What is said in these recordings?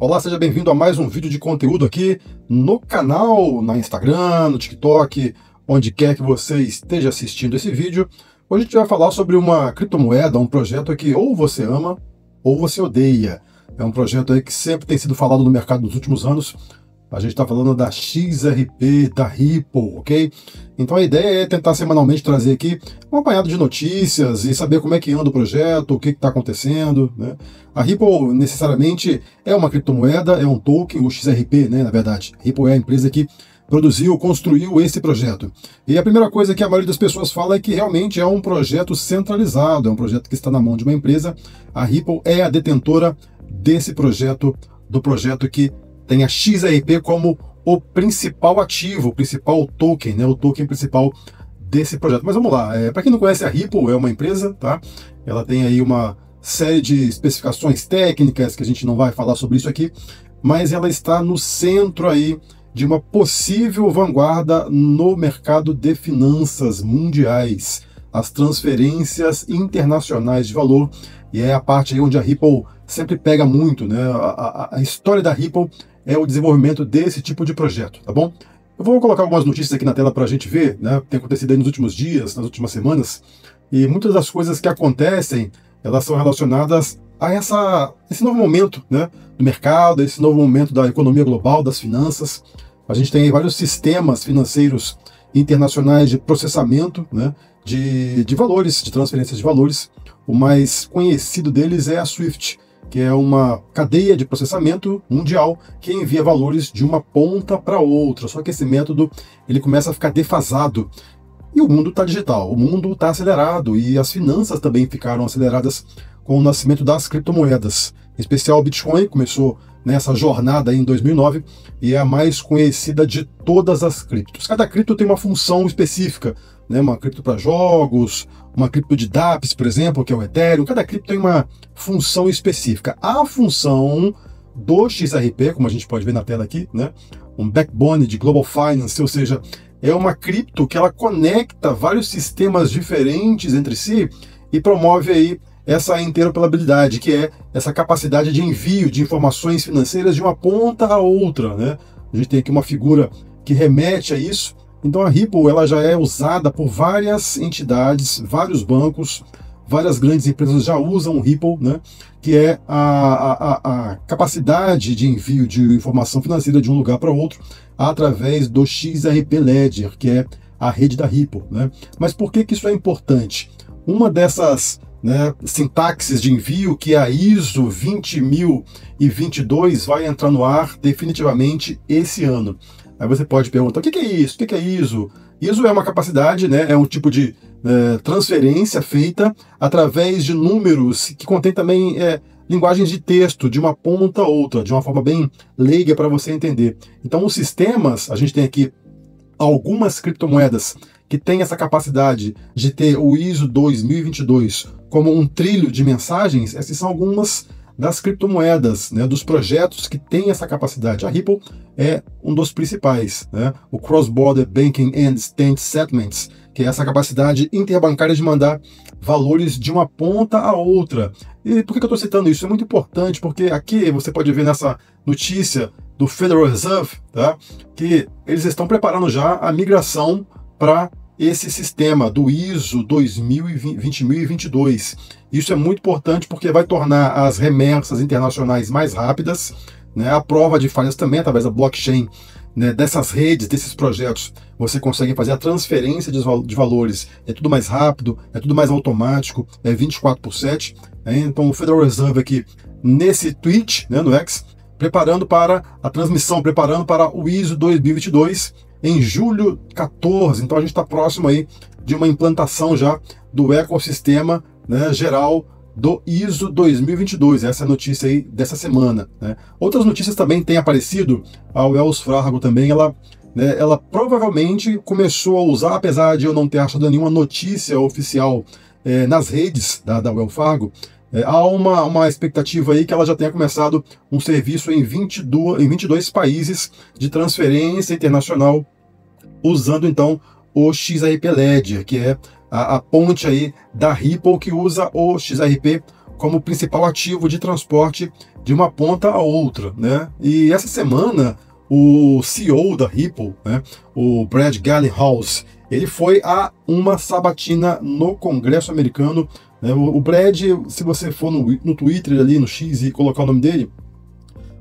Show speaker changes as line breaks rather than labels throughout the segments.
Olá, seja bem-vindo a mais um vídeo de conteúdo aqui no canal, na Instagram, no TikTok, onde quer que você esteja assistindo esse vídeo. Hoje a gente vai falar sobre uma criptomoeda, um projeto que ou você ama ou você odeia. É um projeto aí que sempre tem sido falado no mercado nos últimos anos. A gente está falando da XRP, da Ripple, ok? Então a ideia é tentar semanalmente trazer aqui um apanhado de notícias e saber como é que anda o projeto, o que está acontecendo, né? A Ripple necessariamente é uma criptomoeda, é um token, o XRP, né, na verdade. A Ripple é a empresa que produziu, construiu esse projeto. E a primeira coisa que a maioria das pessoas fala é que realmente é um projeto centralizado, é um projeto que está na mão de uma empresa. A Ripple é a detentora desse projeto, do projeto que tem a XRP como o principal ativo, o principal token, né, o token principal desse projeto. Mas vamos lá, para quem não conhece, a Ripple é uma empresa, tá? Ela tem aí uma série de especificações técnicas que a gente não vai falar sobre isso aqui, mas ela está no centro aí de uma possível vanguarda no mercado de finanças mundiais, as transferências internacionais de valor, e é a parte aí onde a Ripple sempre pega muito, né? A história da Ripple é o desenvolvimento desse tipo de projeto, tá bom? Eu vou colocar algumas notícias aqui na tela para a gente ver, né? Tem acontecido aí nos últimos dias, nas últimas semanas, e muitas das coisas que acontecem, elas são relacionadas a esse novo momento, né, do mercado, esse novo momento da economia global, das finanças. A gente tem aí vários sistemas financeiros internacionais de processamento, né, de valores, de transferências de valores. O mais conhecido deles é a SWIFT, que é uma cadeia de processamento mundial que envia valores de uma ponta para outra. Só que esse método ele começa a ficar defasado. E o mundo está digital, o mundo está acelerado e as finanças também ficaram aceleradas com o nascimento das criptomoedas. Em especial o Bitcoin começou nessa jornada em 2009 e é a mais conhecida de todas as criptos. Cada cripto tem uma função específica, né? Uma cripto para jogos, uma cripto de dApps, por exemplo, que é o Ethereum. Cada cripto tem uma função específica. A função do XRP, como a gente pode ver na tela aqui, né? Um backbone de Global Finance, ou seja, é uma cripto que ela conecta vários sistemas diferentes entre si e promove aí essa interoperabilidade, que é essa capacidade de envio de informações financeiras de uma ponta a outra, né? A gente tem aqui uma figura que remete a isso. Então a Ripple ela já é usada por várias entidades, vários bancos, várias grandes empresas já usam o Ripple, né? Que é a capacidade de envio de informação financeira de um lugar para outro através do XRP Ledger, que é a rede da Ripple, né? Mas por que isso é importante? Uma dessas, né, sintaxes de envio, que é a ISO 20022, vai entrar no ar definitivamente esse ano. Aí você pode perguntar, o que é isso? O que é ISO? ISO é uma capacidade, né, é um tipo de transferência feita através de números que contém também linguagens de texto de uma ponta a outra, de uma forma bem leiga para você entender. Então os sistemas, a gente tem aqui algumas criptomoedas que têm essa capacidade de ter o ISO 2022 como um trilho de mensagens. Essas são algumas das criptomoedas, né, dos projetos que têm essa capacidade. A Ripple é um dos principais, né, o Cross-Border Banking and Instant Settlements, que é essa capacidade interbancária de mandar valores de uma ponta a outra. E por que eu estou citando isso? É muito importante, porque aqui você pode ver nessa notícia do Federal Reserve, tá, que eles estão preparando já a migração para esse sistema do ISO 20022. Isso é muito importante porque vai tornar as remessas internacionais mais rápidas, né? A prova de falhas também através da blockchain, né, dessas redes, desses projetos. Você consegue fazer a transferência de valores. É tudo mais rápido, é tudo mais automático, é 24/7. Né? Então o Federal Reserve aqui, nesse tweet, né, no X, preparando para a transmissão, preparando para o ISO 2022, em julho 14, então a gente está próximo aí de uma implantação já do ecossistema, né, geral do ISO 2022, essa é a notícia aí dessa semana, né. Outras notícias também têm aparecido, a Wells Fargo também, ela provavelmente começou a usar, apesar de eu não ter achado nenhuma notícia oficial nas redes da Wells Fargo, há uma expectativa aí que ela já tenha começado um serviço em 22 países de transferência internacional, usando então o XRP Ledger, que é a ponte aí da Ripple, que usa o XRP como principal ativo de transporte de uma ponta a outra, né? E essa semana o CEO da Ripple, né, o Brad Garlinghouse, ele foi a uma sabatina no Congresso americano, né? O Brad, se você for no Twitter ali, no X e colocar o nome dele,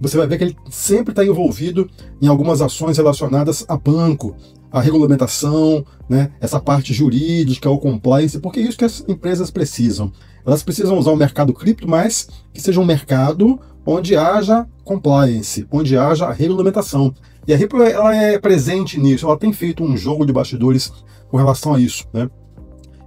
você vai ver que ele sempre está envolvido em algumas ações relacionadas a banco, a regulamentação, né, essa parte jurídica, o compliance, porque é isso que as empresas precisam. Elas precisam usar o mercado cripto, mas que seja um mercado onde haja compliance, onde haja regulamentação. E a Ripple, ela é presente nisso, ela tem feito um jogo de bastidores com relação a isso, né?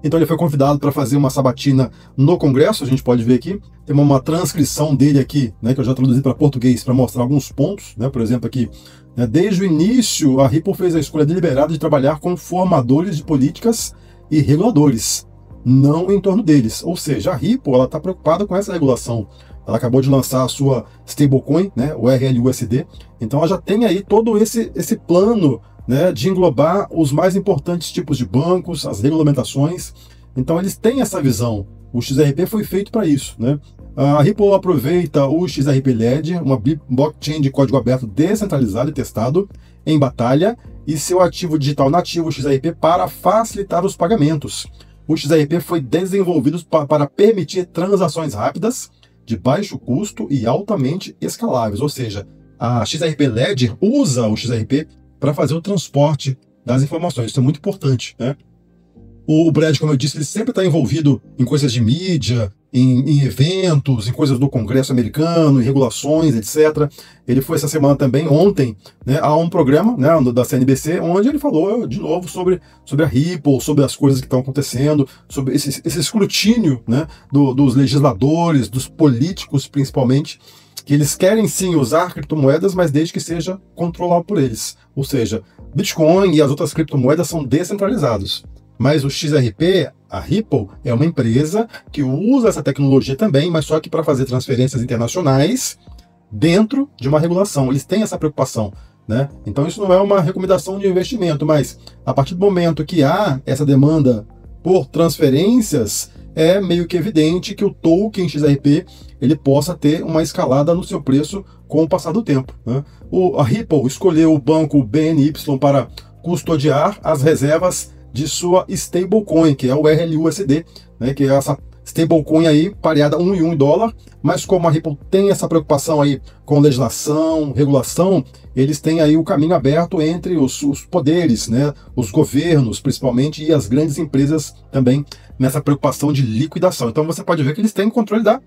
Então ele foi convidado para fazer uma sabatina no Congresso, a gente pode ver aqui, tem uma transcrição dele aqui, né, que eu já traduzi para português para mostrar alguns pontos, né, por exemplo aqui, né, desde o início a Ripple fez a escolha deliberada de trabalhar com formadores de políticas e reguladores, não em torno deles, ou seja, a Ripple está preocupada com essa regulação. Ela acabou de lançar a sua stablecoin, né, o RLUSD, então ela já tem aí todo esse plano, né, de englobar os mais importantes tipos de bancos, as regulamentações. Então eles têm essa visão. O XRP foi feito para isso, né? A Ripple aproveita o XRP Ledger, uma blockchain de código aberto descentralizado e testado em batalha, e seu ativo digital nativo XRP para facilitar os pagamentos. O XRP foi desenvolvido para permitir transações rápidas, de baixo custo e altamente escaláveis. Ou seja, a XRP Ledger usa o XRP para fazer o transporte das informações. Isso é muito importante, né? O Brad, como eu disse, ele sempre está envolvido em coisas de mídia, em eventos, em coisas do Congresso americano, em regulações, etc. Ele foi essa semana também, ontem, né, a um programa, né, da CNBC, onde ele falou de novo sobre a Ripple, sobre as coisas que estão acontecendo, sobre esse escrutínio, né, dos legisladores, dos políticos principalmente, que eles querem sim usar criptomoedas, mas desde que seja controlado por eles. Ou seja, Bitcoin e as outras criptomoedas são descentralizados. Mas o XRP, a Ripple, é uma empresa que usa essa tecnologia também, mas só que para fazer transferências internacionais dentro de uma regulação. Eles têm essa preocupação, né? Então isso não é uma recomendação de investimento, mas a partir do momento que há essa demanda por transferências, é meio que evidente que o token XRP ele possa ter uma escalada no seu preço com o passar do tempo, né? A Ripple escolheu o banco BNY para custodiar as reservas de sua stablecoin, que é o RLUSD, né, que é essa stablecoin aí pareada 1 dólar, mas como a Ripple tem essa preocupação aí com legislação, regulação, eles têm aí o caminho aberto entre os poderes, né, os governos principalmente, e as grandes empresas também nessa preocupação de liquidação. Então você pode ver que eles têm controle da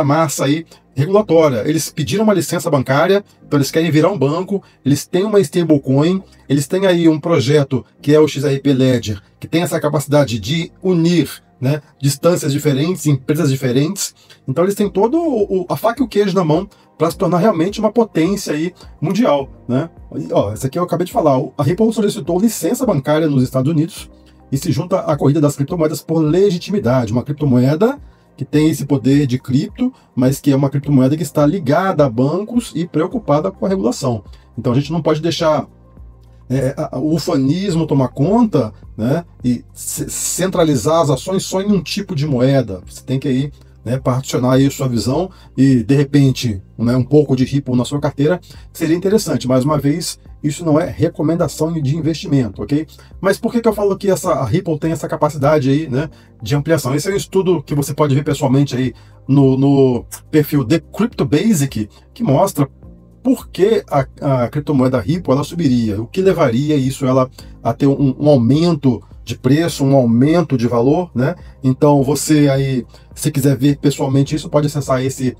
massa aí regulatória. Eles pediram uma licença bancária, então eles querem virar um banco, eles têm uma stablecoin, eles têm aí um projeto que é o XRP Ledger, que tem essa capacidade de unir, né, distâncias diferentes, empresas diferentes. Então eles têm todo a faca e o queijo na mão para se tornar realmente uma potência aí mundial, né? Ó, essa aqui eu acabei de falar. A Ripple solicitou licença bancária nos Estados Unidos e se junta à corrida das criptomoedas por legitimidade. Uma criptomoeda que tem esse poder de cripto, mas que é uma criptomoeda que está ligada a bancos e preocupada com a regulação. Então a gente não pode deixar o ufanismo tomar conta, né, e centralizar as ações só em um tipo de moeda. Você tem que aí, né, particionar aí sua visão e, de repente, né, um pouco de Ripple na sua carteira seria interessante. Mais uma vez, isso não é recomendação de investimento, ok? Mas por que eu falo que a Ripple tem essa capacidade aí, né, de ampliação? Esse é um estudo que você pode ver pessoalmente aí no perfil The Crypto Basic, que mostra por que a criptomoeda Ripple ela subiria, o que levaria isso ela a ter um aumento de preço, um aumento de valor, né? Então você aí, se quiser ver pessoalmente isso, pode acessar esse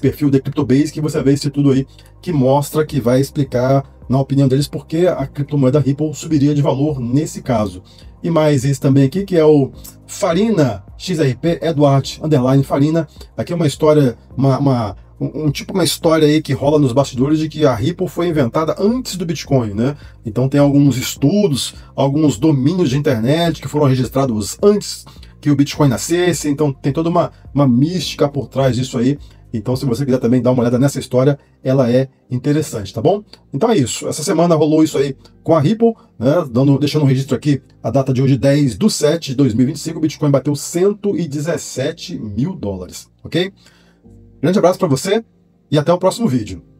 perfil The Crypto Basic, que você vê esse tudo aí que mostra, que vai explicar, na opinião deles, por que a criptomoeda Ripple subiria de valor nesse caso. E mais esse também aqui, que é o Farina XRP Edward _ Farina. Aqui é uma história, uma história aí que rola nos bastidores de que a Ripple foi inventada antes do Bitcoin, né? Então tem alguns estudos, alguns domínios de internet que foram registrados antes que o Bitcoin nascesse, então tem toda uma mística por trás disso aí. Então se você quiser também dar uma olhada nessa história, ela é interessante, tá bom? Então é isso, essa semana rolou isso aí com a Ripple, né? Deixando um registro aqui, a data de hoje, 10/7/2025, o Bitcoin bateu 117 mil dólares, ok? Grande abraço para você e até o próximo vídeo.